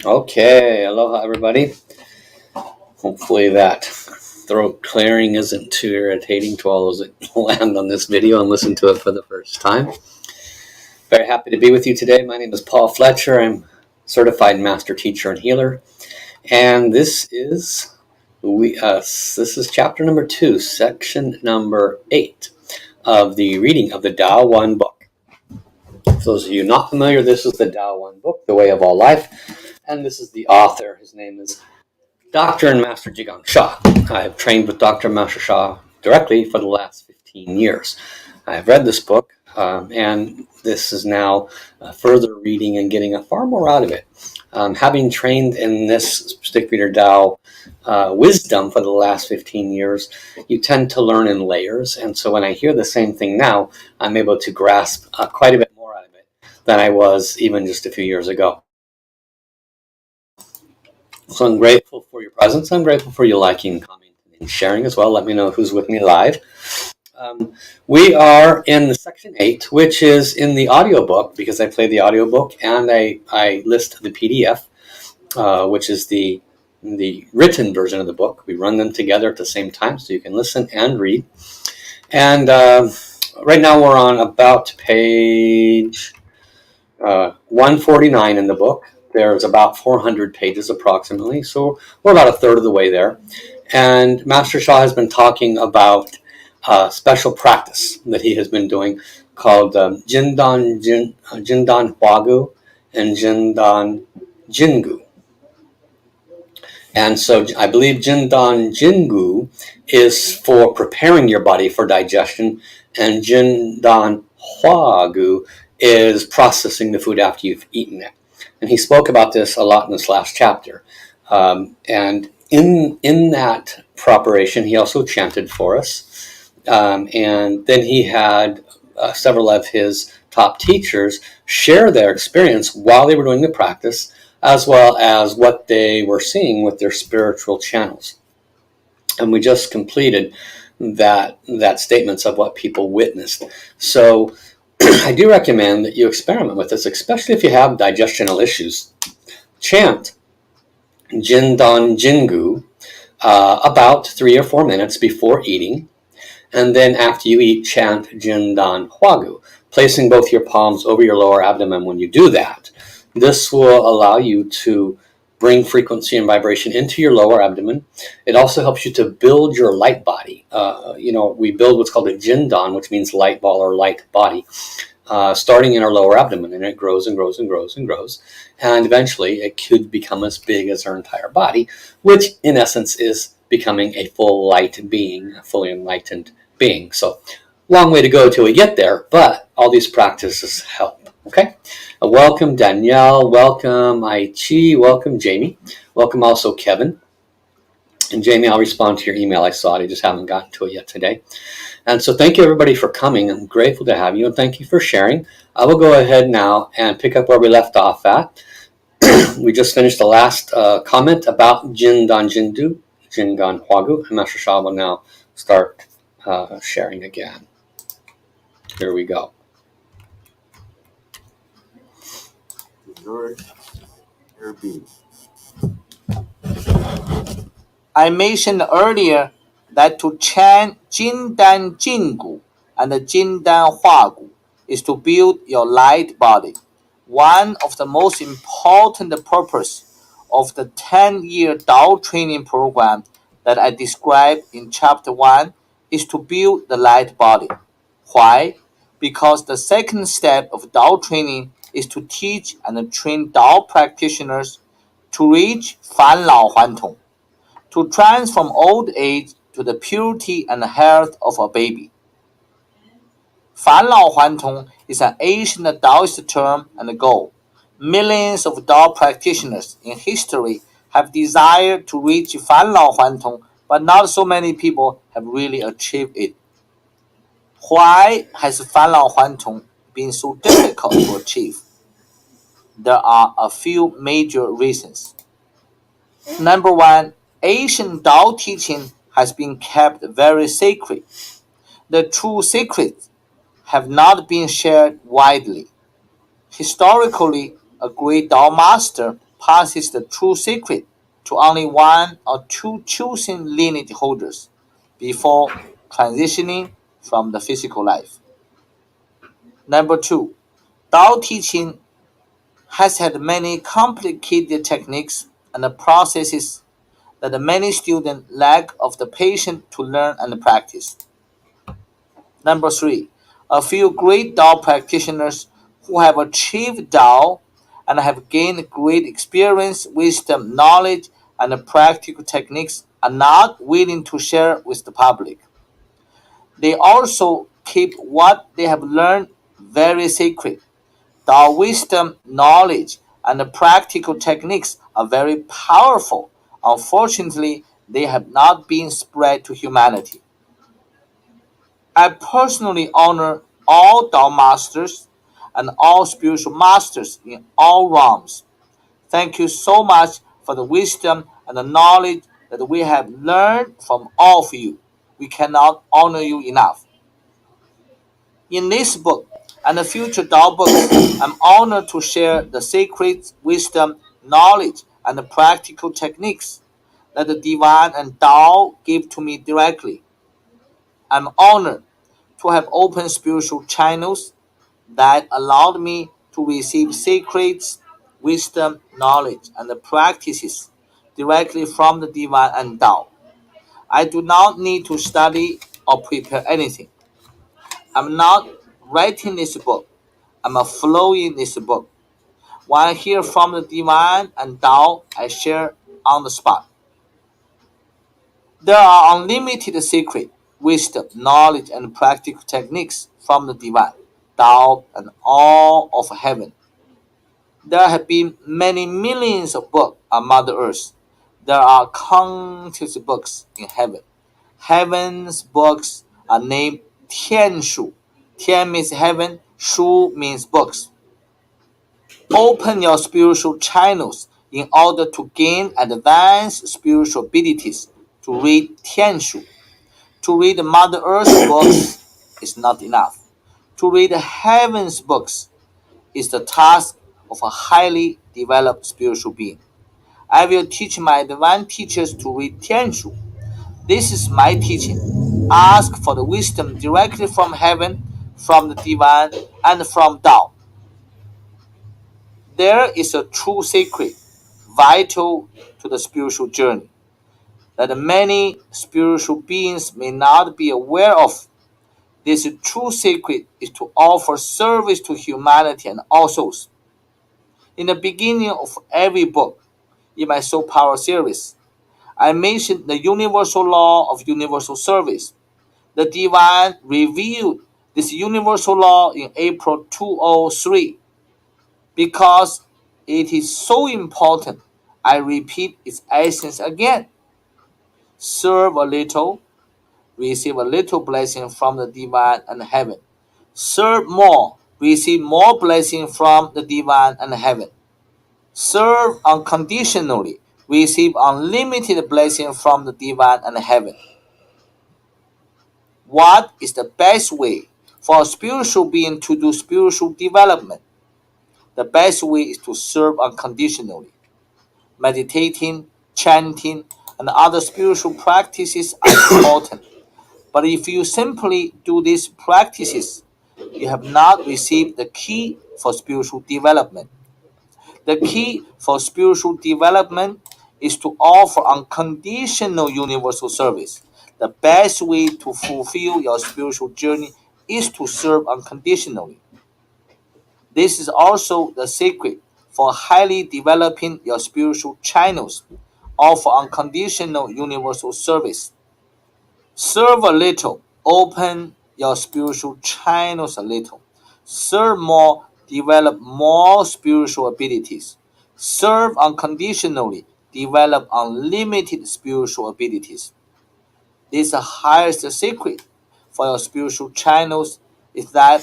Okay, aloha everybody. Hopefully that throat clearing isn't too irritating to all those that land on this video and listen to it for the first time. Very happy to be with you today. My name is Paul Fletcher. I'm certified master teacher and healer, and this is chapter number 2, section number 8 of the reading of the TAO 1 book. For those of you not familiar, this is the TAO 1 book, The Way of All Life, and this is the author. His name is Dr. and Master Jigong Shah. I have trained with Dr. and Master Shah directly for the last 15 years. I have read this book, and this is now further reading and getting far more out of it. Having trained in this particular Tao wisdom for the last 15 years, you tend to learn in layers. And so when I hear the same thing now, I'm able to grasp quite a bit more out of it than I was even just a few years ago. So I'm grateful for your presence. I'm grateful for you liking, commenting, and sharing as well. Let me know who's with me live. We are in the section 8, which is in the audiobook, because I play the audiobook and I list the PDF, which is the written version of the book. We run them together at the same time so you can listen and read. And right now we're on about page 149 in the book. There's about 400 pages approximately, so we're about a third of the way there. And Master Shah has been talking about a special practice that he has been doing called Jindan Huagu and Jindan Jingu. And so I believe Jindan Jingu is for preparing your body for digestion, and Jindan Huagu is processing the food after you've eaten it. And he spoke about this a lot in this last chapter. And in that preparation, he also chanted for us. And then he had several of his top teachers share their experience while they were doing the practice, as well as what they were seeing with their spiritual channels. And we just completed that statements of what people witnessed. So I do recommend that you experiment with this, especially if you have digestional issues. Chant Jindan Jingu about 3 or 4 minutes before eating, and then after you eat, chant Jindan Huagu, placing both your palms over your lower abdomen when you do that. This will allow you to bring frequency and vibration into your lower abdomen. It also helps you to build your light body. We build what's called a Jindan, which means light ball or light body, starting in our lower abdomen, and it grows and grows and grows and grows. And eventually it could become as big as our entire body, which in essence is becoming a full light being, a fully enlightened being. So long way to go till we get there, but all these practices help. Okay, welcome Danielle, welcome Aichi, welcome Jamie, welcome also Kevin. And Jamie, I'll respond to your email. I saw it, I just haven't gotten to it yet today. And so thank you everybody for coming. I'm grateful to have you, and thank you for sharing. I will go ahead now and pick up where we left off at. We just finished the last comment about Jindan Jindu, Jingan Huagu, and Master Shah will now start sharing again. Here we go. I mentioned earlier that to chant Jindan Jingu and Jindan Huagu is to build your light body. One of the most important purposes of the 10-year Tao training program that I described in chapter 1 is to build the light body. Why? Because the second step of Tao training is to teach and train Tao practitioners to reach Fan Lao Huan Tong, to transform old age to the purity and health of a baby. Fan Lao Huan Tong is an ancient Taoist term and goal. Millions of Tao practitioners in history have desired to reach Fan Lao Huan Tong, but not so many people have really achieved it. Why has Fan Lao Huan Tong been so difficult to achieve? There are a few major reasons. Number one, Asian Tao teaching has been kept very sacred. The true secrets have not been shared widely. Historically, a great Tao master passes the true secret to only one or two chosen lineage holders before transitioning from the physical life. Number two, Tao teaching has had many complicated techniques and processes that many students lack of the patience to learn and practice. Number three, a few great Tao practitioners who have achieved Tao and have gained great experience, wisdom, knowledge, and practical techniques are not willing to share with the public. They also keep what they have learned very sacred. Tao wisdom, knowledge, and the practical techniques are very powerful. Unfortunately, they have not been spread to humanity. I personally honor all Tao masters and all spiritual masters in all realms. Thank you so much for the wisdom and the knowledge that we have learned from all of you. We cannot honor you enough. In this book and the future Tao books, I'm honored to share the sacred wisdom, knowledge, and the practical techniques that the Divine and Tao give to me directly. I'm honored to have opened spiritual channels that allowed me to receive sacred wisdom, knowledge, and the practices directly from the Divine and Tao. I do not need to study or prepare anything. I'm not writing this book. I'm flowing this book. When I hear from the Divine and Tao, I share on the spot. There are unlimited secret, wisdom, knowledge, and practical techniques from the Divine, Tao, and all of heaven. There have been many millions of books on Mother Earth. There are countless books in heaven. Heaven's books are named Tian Shu. Tian means heaven, Shu means books. Open your spiritual channels in order to gain advanced spiritual abilities to read Tian Shu. To read Mother Earth's books is not enough. To read heaven's books is the task of a highly developed spiritual being. I will teach my divine teachers to read Tianshu. This is my teaching. Ask for the wisdom directly from heaven, from the divine, and from Tao. There is a true secret, vital to the spiritual journey, that many spiritual beings may not be aware of. This true secret is to offer service to humanity and all souls. In the beginning of every book in my Soul Power series, I mentioned the universal law of universal service. The Divine revealed this universal law in April 2003. Because it is so important, I repeat its essence again. Serve a little, receive a little blessing from the Divine and heaven. Serve more, receive more blessing from the Divine and heaven. Serve unconditionally, receive unlimited blessing from the Divine and heaven. What is the best way for a spiritual being to do spiritual development? The best way is to serve unconditionally. Meditating, chanting, and other spiritual practices are important. But if you simply do these practices, you have not received the key for spiritual development. The key for spiritual development is to offer unconditional universal service. The best way to fulfill your spiritual journey is to serve unconditionally. This is also the secret for highly developing your spiritual channels. Offer unconditional universal service. Serve a little. Open your spiritual channels a little. Serve more. Develop more spiritual abilities. Serve unconditionally. Develop unlimited spiritual abilities. This highest secret for your spiritual channels is that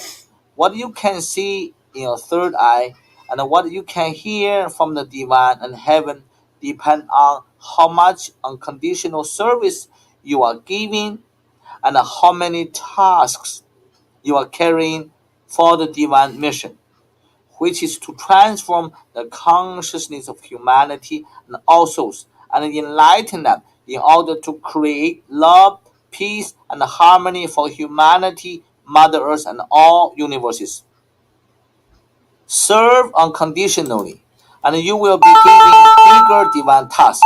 what you can see in your third eye and what you can hear from the divine and heaven depend on how much unconditional service you are giving and how many tasks you are carrying for the divine mission. which is to transform the consciousness of humanity and all souls and enlighten them in order to create love, peace, and harmony for humanity, Mother Earth, and all universes. Serve unconditionally, and you will be given bigger divine tasks.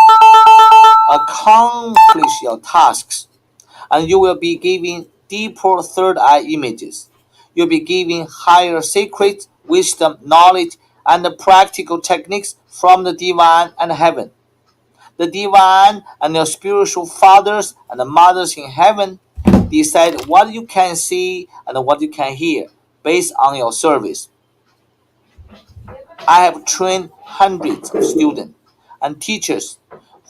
Accomplish your tasks, and you will be given deeper third eye images. You'll be given higher secrets, wisdom, knowledge, and the practical techniques from the divine and heaven. The divine and your spiritual fathers and the mothers in heaven decide what you can see and what you can hear based on your service. I have trained hundreds of students and teachers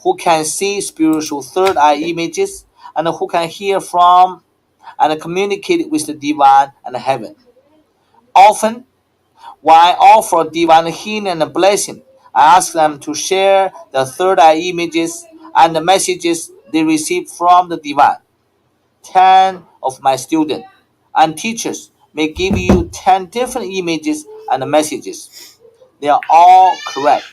who can see spiritual third eye images and who can hear from and communicate with the divine and heaven. Often, when I offer divine healing and blessing, I ask them to share the third eye images and the messages they receive from the divine. 10 of my students and teachers may give you 10 different images and messages. They are all correct.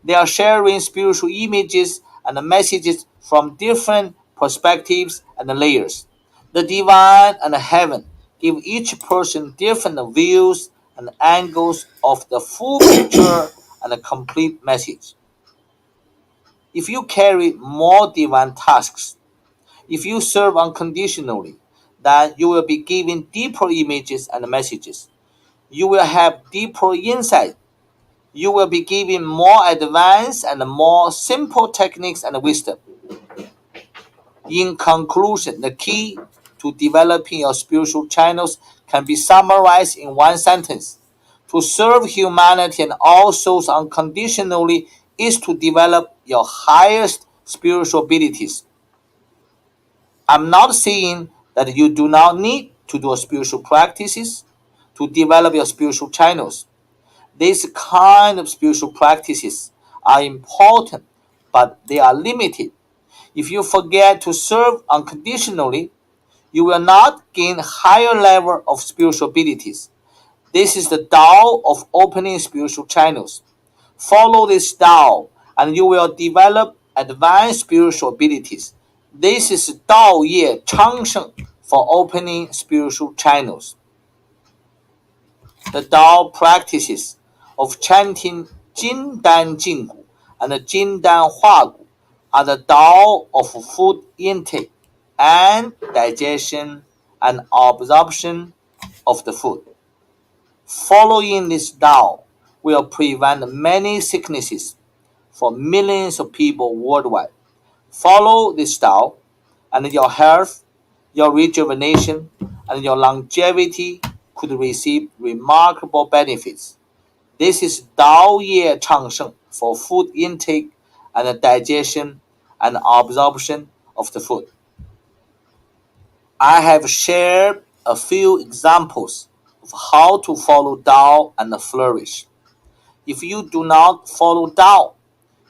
They are sharing spiritual images and messages from different perspectives and layers. The divine and heaven give each person different views and angles of the full picture and a complete message. If you carry more divine tasks, if you serve unconditionally, then you will be given deeper images and messages. You will have deeper insight. You will be given more advanced and more simple techniques and wisdom. In conclusion, the key to developing your spiritual channels can be summarized in one sentence. To serve humanity and all souls unconditionally is to develop your highest spiritual abilities. I'm not saying that you do not need to do spiritual practices to develop your spiritual channels. These kind of spiritual practices are important, but they are limited. If you forget to serve unconditionally, you will not gain higher level of spiritual abilities. This is the Tao of opening spiritual channels. Follow this Tao, and you will develop advanced spiritual abilities. This is Tao Ye Chang Sheng for opening spiritual channels. The Tao practices of chanting Jin Dan Jing Gu and Jin Dan Hua Gu are the Tao of food intake and digestion and absorption of the food. Following this Tao will prevent many sicknesses for millions of people worldwide. Follow this Tao, and your health, your rejuvenation, and your longevity could receive remarkable benefits. This is Dao Ye Chang Sheng for food intake and digestion and absorption of the food. I have shared a few examples of how to follow Dao and flourish. If you do not follow Dao,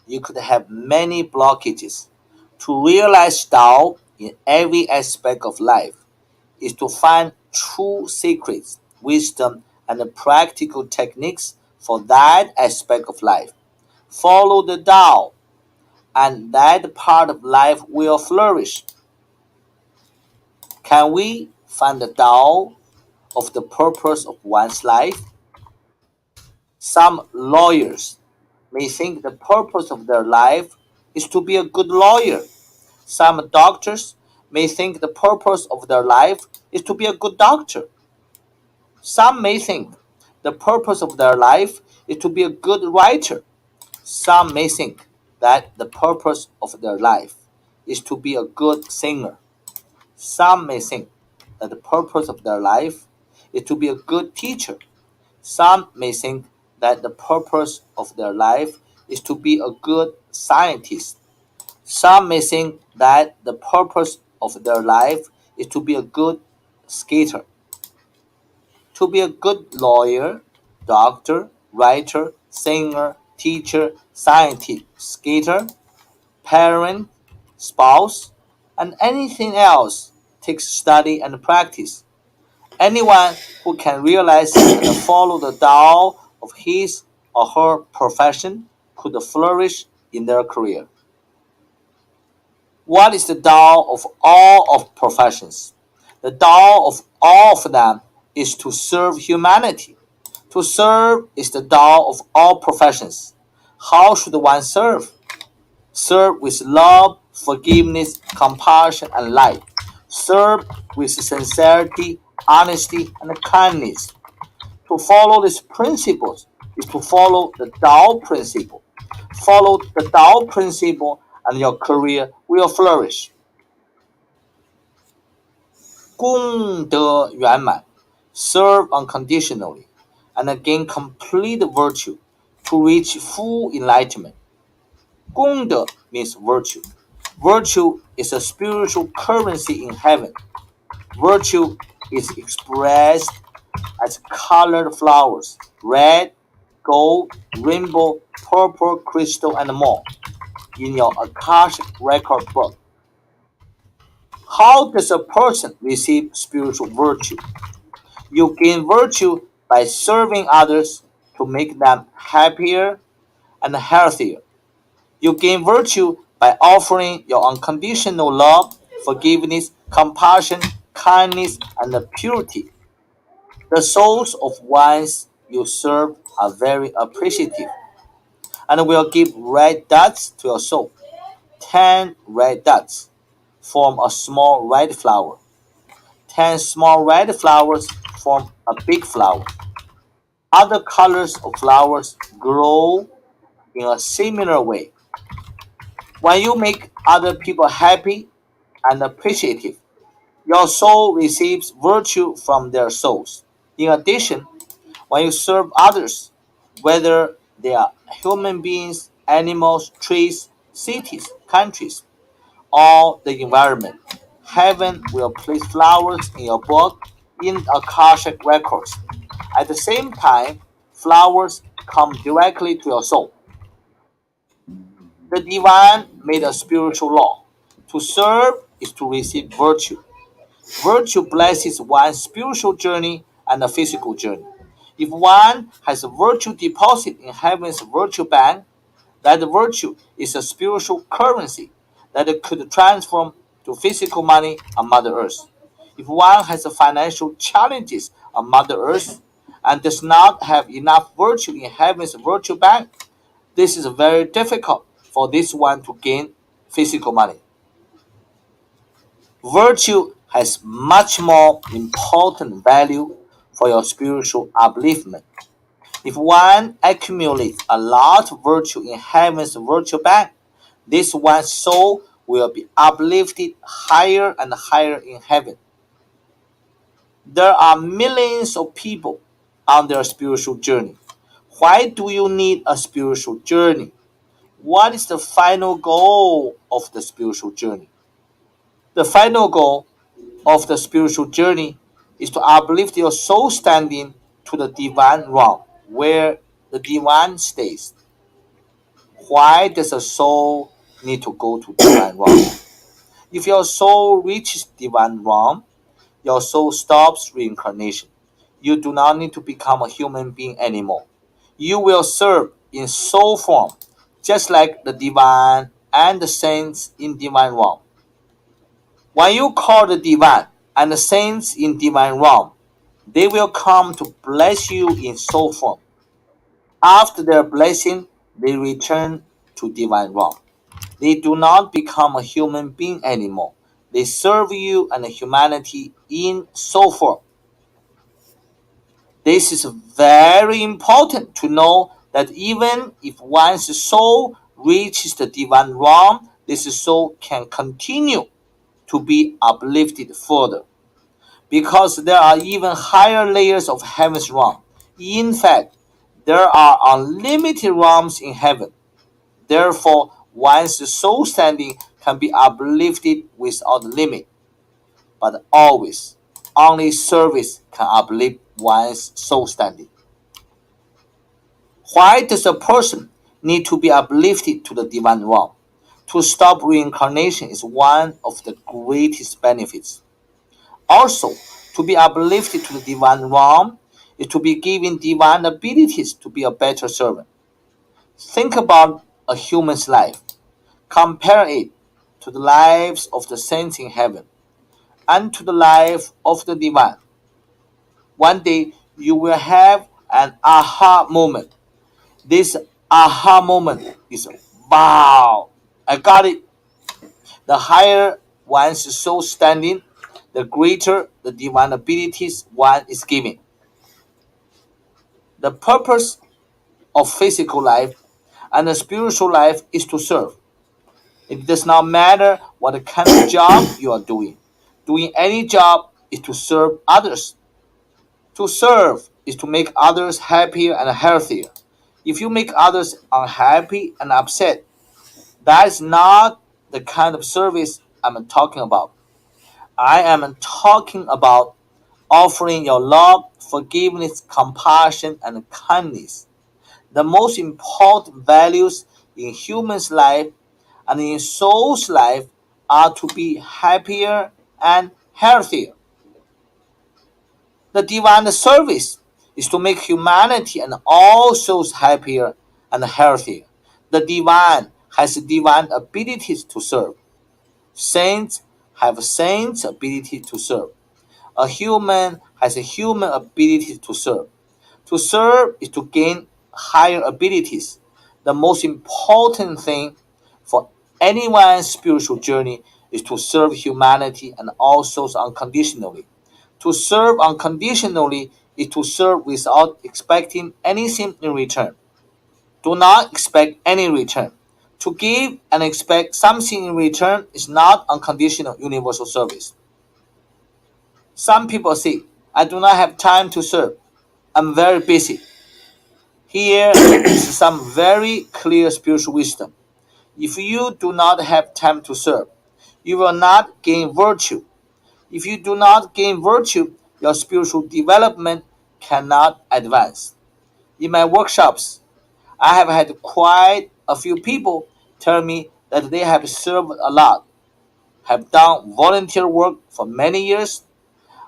you could have many blockages. To realize Tao in every aspect of life is to find true secrets, wisdom, and practical techniques for that aspect of life. Follow the Tao, and that part of life will flourish. Can we find the Tao of the purpose of one's life? Some lawyers may think the purpose of their life is to be a good lawyer. Some doctors may think the purpose of their life is to be a good doctor. Some may think the purpose of their life is to be a good writer. Some may think that the purpose of their life is to be a good singer. Some may think that the purpose of their life is to be a good teacher. Some may think that the purpose of their life is to be a good scientist. Some may think that the purpose of their life is to be a good skater. To be a good lawyer, doctor, writer, singer, teacher, scientist, skater, parent, spouse, and anything else takes study and practice. Anyone who can realize and follow the Tao of his or her profession could flourish in their career. What is the Tao of all of professions? The Tao of all of them is to serve humanity. To serve is the Tao of all professions. How should one serve? Serve with love, forgiveness, compassion, and light. Serve with sincerity, honesty, and kindness. To follow these principles is to follow the Tao principle. Follow the Tao principle and your career will flourish. 功德圆满, serve unconditionally, and gain complete virtue to reach full enlightenment. 功德 means virtue. Virtue is a spiritual currency in heaven. Virtue is expressed as colored flowers, red, gold, rainbow, purple, crystal, and more, in your Akashic record book. How does a person receive spiritual virtue? You gain virtue by serving others to make them happier and healthier. You gain virtue by offering your unconditional love, forgiveness, compassion, kindness, and purity. The souls of ones you serve are very appreciative and will give red dots to your soul. 10 red dots form a small red flower. 10 small red flowers form a big flower. Other colors of flowers grow in a similar way. When you make other people happy and appreciative, your soul receives virtue from their souls. In addition, when you serve others, whether they are human beings, animals, trees, cities, countries, or the environment, heaven will place flowers in your book in Akashic records. At the same time, flowers come directly to your soul. The divine made a spiritual law. To serve is to receive virtue. Virtue blesses one's spiritual journey and the physical journey. If one has a virtue deposit in heaven's virtue bank, that virtue is a spiritual currency that it could transform to physical money on Mother Earth. If one has financial challenges on Mother Earth and does not have enough virtue in heaven's virtue bank, this is very difficult for this one to gain physical money. Virtue has much more important value for your spiritual upliftment. If one accumulates a lot of virtue in heaven's virtue bank, this one's soul will be uplifted higher and higher in heaven. There are millions of people on their spiritual journey. Why do you need a spiritual journey? What is the final goal of the spiritual journey? The final goal of the spiritual journey is to uplift your soul standing to the divine realm, where the divine stays. Why does a soul need to go to divine realm? If your soul reaches divine realm, your soul stops reincarnation. You do not need to become a human being anymore. You will serve in soul form, just like the divine and the saints in divine realm. When you call the divine and the saints in divine realm, they will come to bless you in soul form. After their blessing, they return to divine realm. They do not become a human being anymore. They serve you and humanity in soul form. This is very important to know that even if one's soul reaches the divine realm, this soul can continue to be uplifted further, because there are even higher layers of heaven's realm. In fact, there are unlimited realms in heaven. Therefore, one's soul standing can be uplifted without limit. But always, only service can uplift one's soul standing. Why does a person need to be uplifted to the divine realm? To stop reincarnation is one of the greatest benefits. Also, to be uplifted to the divine realm is to be given divine abilities to be a better servant. Think about a human's life. Compare it to the lives of the saints in heaven and to the life of the divine. One day you will have an aha moment. This aha moment is wow, I got it. The higher one's soul standing, the greater the divine abilities one is given. The purpose of physical life and the spiritual life is to serve. It does not matter what kind of job you are doing. Doing any job is to serve others. To serve is to make others happier and healthier. If you make others unhappy and upset, that is not the kind of service I'm talking about. I am talking about offering your love, forgiveness, compassion, and kindness. The most important values in humans' life and in soul's life are to be happier and healthier. The divine service is to make humanity and all souls happier and healthier. The divine has divine abilities to serve. Saints have saints' ability to serve. A human has a human ability to serve. To serve is to gain higher abilities. The most important thing for anyone's spiritual journey is to serve humanity and all souls unconditionally. To serve unconditionally is to serve without expecting anything in return. Do not expect any return. To give and expect something in return is not unconditional universal service. Some people say, I do not have time to serve. I'm very busy. Here is some very clear spiritual wisdom. If you do not have time to serve, you will not gain virtue. If you do not gain virtue, your spiritual development cannot advance. In my workshops, I have had quite a few people tell me that they have served a lot, have done volunteer work for many years,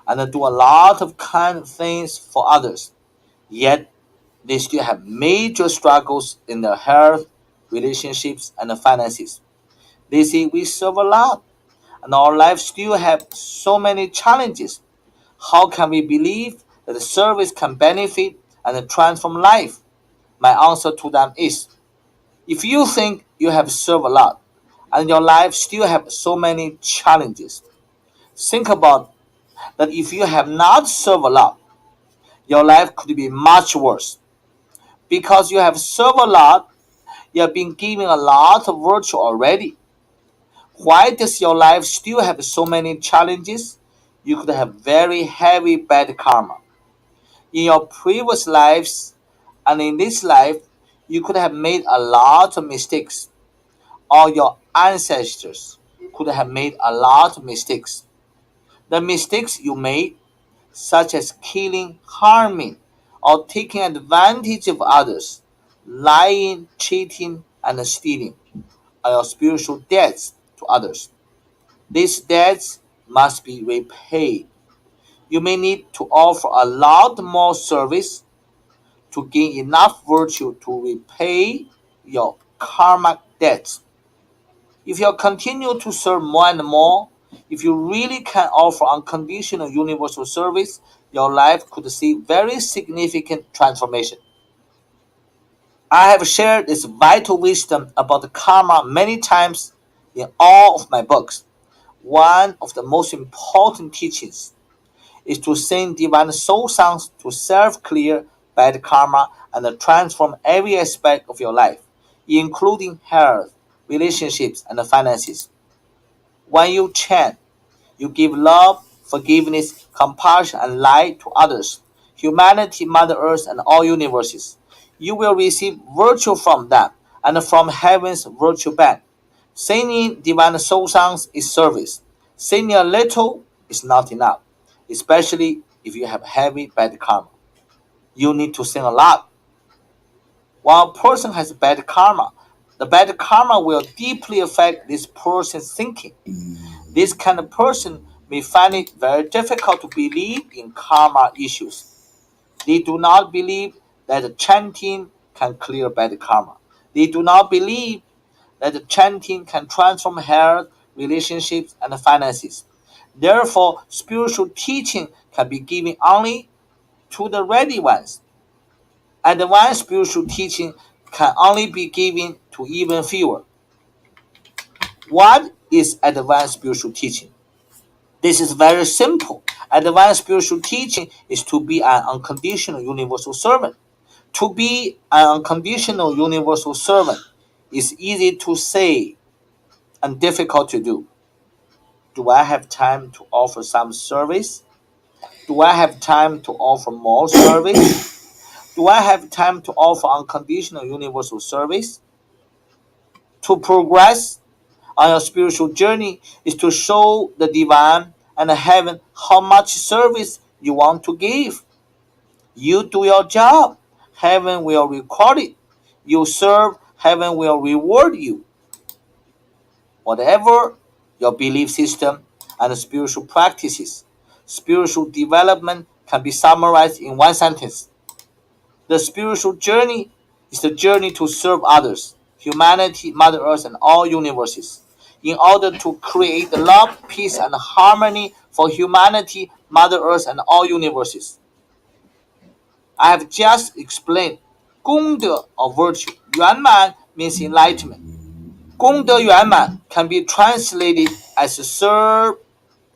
and do a lot of kind things for others. Yet they still have major struggles in their health, relationships, and finances. They say we serve a lot, and our lives still have so many challenges. How can we believe that the service can benefit and transform life? My answer to them is if you think you have served a lot and your life still have so many challenges, think about that if you have not served a lot, your life could be much worse. Because you have served a lot, you have been given a lot of virtue already. Why does your life still have so many challenges? You could have very heavy bad karma. In your previous lives and in this life, you could have made a lot of mistakes. Or your ancestors could have made a lot of mistakes. The mistakes you made, such as killing, harming, or taking advantage of others, lying, cheating, and stealing, are your spiritual debts to others. These debts must be repaid. You may need to offer a lot more service to gain enough virtue to repay your karmic debts. If you continue to serve more and more, if you really can offer unconditional universal service, your life could see very significant transformation. I have shared this vital wisdom about karma many times in all of my books. One of the most important teachings is to sing divine soul songs to self clear bad karma and transform every aspect of your life, including health, relationships, and finances. When you chant, you give love, forgiveness, compassion, and light to others, humanity, Mother Earth, and all universes. You will receive virtue from them and from heaven's virtue bank. Singing divine soul songs is service. Singing a little is not enough, especially if you have heavy bad karma. You need to sing a lot. While a person has bad karma, the bad karma will deeply affect this person's thinking. This kind of person may find it very difficult to believe in karma issues. They do not believe that chanting can clear bad karma. They do not believe that chanting can transform health, relationships, and finances. Therefore, spiritual teaching can be given only to the ready ones. Advanced spiritual teaching can only be given to even fewer. What is advanced spiritual teaching? This is very simple. Advanced spiritual teaching is to be an unconditional universal servant. To be an unconditional universal servant is easy to say and difficult to do. Do I have time to offer some service? Do I have time to offer more service? Do I have time to offer unconditional universal service? To progress on your spiritual journey is to show the divine and the heaven how much service you want to give. You do your job, heaven will record it. You serve, heaven will reward you. Whatever your belief system and spiritual practices, spiritual development can be summarized in one sentence. The spiritual journey is the journey to serve others, humanity, Mother Earth, and all universes, in order to create love, peace, and harmony for humanity, Mother Earth, and all universes. I have just explained 功德 or virtue. 圆满 means enlightenment. 功德圆满 can be translated as serve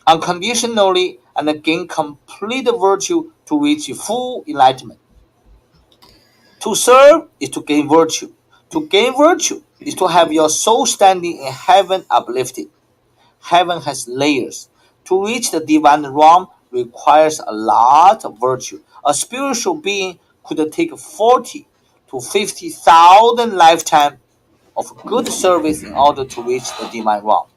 unconditionally and gain complete virtue to reach full enlightenment. To serve is to gain virtue. To gain virtue is to have your soul standing in heaven uplifted. Heaven has layers. To reach the divine realm requires a lot of virtue. A spiritual being could take 40 to 50,000 lifetimes of good service in order to reach the divine realm.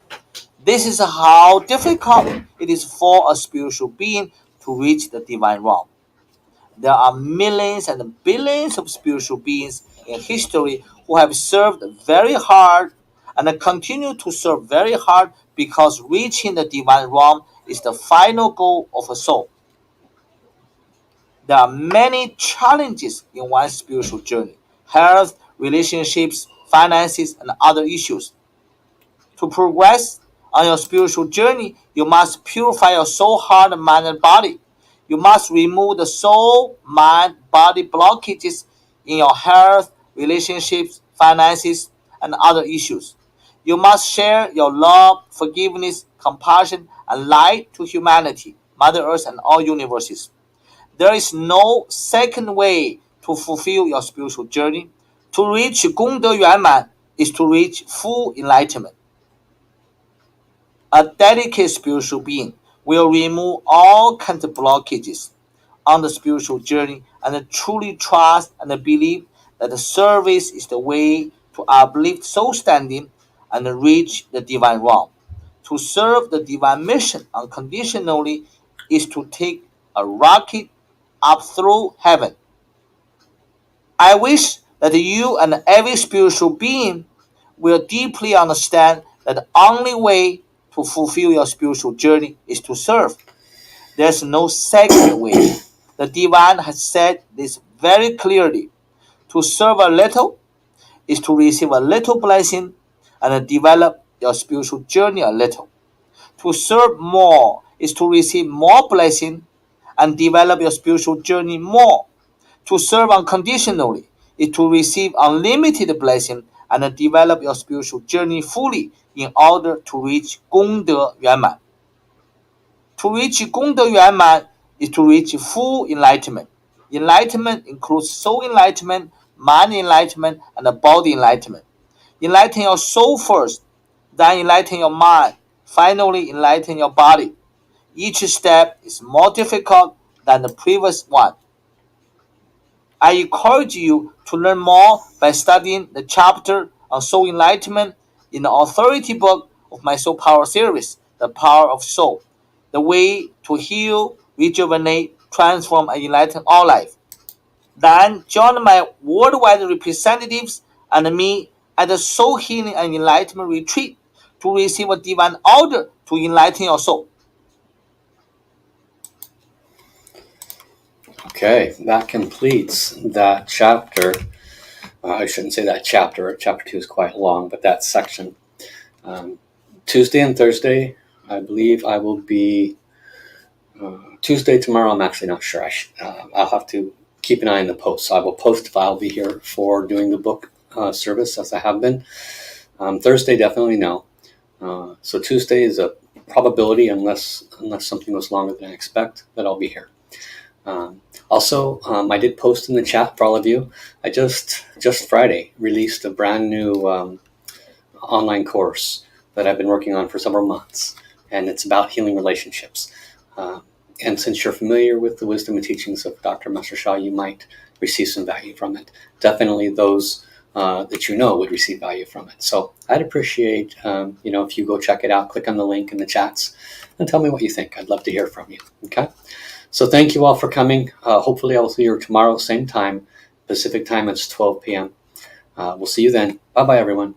This is how difficult it is for a spiritual being to reach the divine realm. There are millions and billions of spiritual beings in history who have served very hard and continue to serve very hard because reaching the divine realm is the final goal of a soul. There are many challenges in one's spiritual journey: health, relationships, finances, and other issues. To progress on your spiritual journey, you must purify your soul, heart, mind, and body. You must remove the soul, mind, body blockages in your health, relationships, finances, and other issues. You must share your love, forgiveness, compassion, and light to humanity, Mother Earth, and all universes. There is no second way to fulfill your spiritual journey. To reach 功德圆满 is to reach full enlightenment. A dedicated spiritual being will remove all kinds of blockages on the spiritual journey and truly trust and believe that the service is the way to uplift soul standing and reach the divine realm. To serve the divine mission unconditionally is to take a rocket up through heaven. I wish that you and every spiritual being will deeply understand that the only way to fulfill your spiritual journey is to serve. There's no second way. The divine has said this very clearly. To serve a little is to receive a little blessing and develop your spiritual journey a little. To serve more is to receive more blessing and develop your spiritual journey more. To serve unconditionally is to receive unlimited blessing and develop your spiritual journey fully in order to reach 功德圆满. To reach 功德圆满 is to reach full enlightenment. Enlightenment includes soul enlightenment, mind enlightenment, and body enlightenment. Enlighten your soul first, then enlighten your mind, finally enlighten your body. Each step is more difficult than the previous one. I encourage you to learn more by studying the chapter on soul enlightenment in the authority book of my Soul Power series, The Power of Soul, the way to heal, rejuvenate, transform, and enlighten all life. Then join my worldwide representatives and me at the Soul Healing and Enlightenment Retreat to receive a divine order to enlighten your soul. Okay, that completes that chapter. I shouldn't say that chapter. Chapter 2 is quite long, but that section. Tuesday and Thursday, I believe I will be. Tuesday, tomorrow, I'm actually not sure. I'll have to keep an eye on the post. So I will post if I'll be here for doing the book service as I have been. Thursday, definitely no. So Tuesday is a probability, unless something goes longer than I expect, that I'll be here. Also, I did post in the chat for all of you. I just Friday released a brand new online course that I've been working on for several months, and it's about healing relationships. And since you're familiar with the wisdom and teachings of Dr. Master Shah, you might receive some value from it. Definitely those that you know would receive value from it. So I'd appreciate, if you go check it out, click on the link in the chats, and tell me what you think. I'd love to hear from you. Okay. So thank you all for coming. Hopefully I'll see you tomorrow, same time, Pacific time. It's 12 p.m. We'll see you then. Bye-bye, everyone.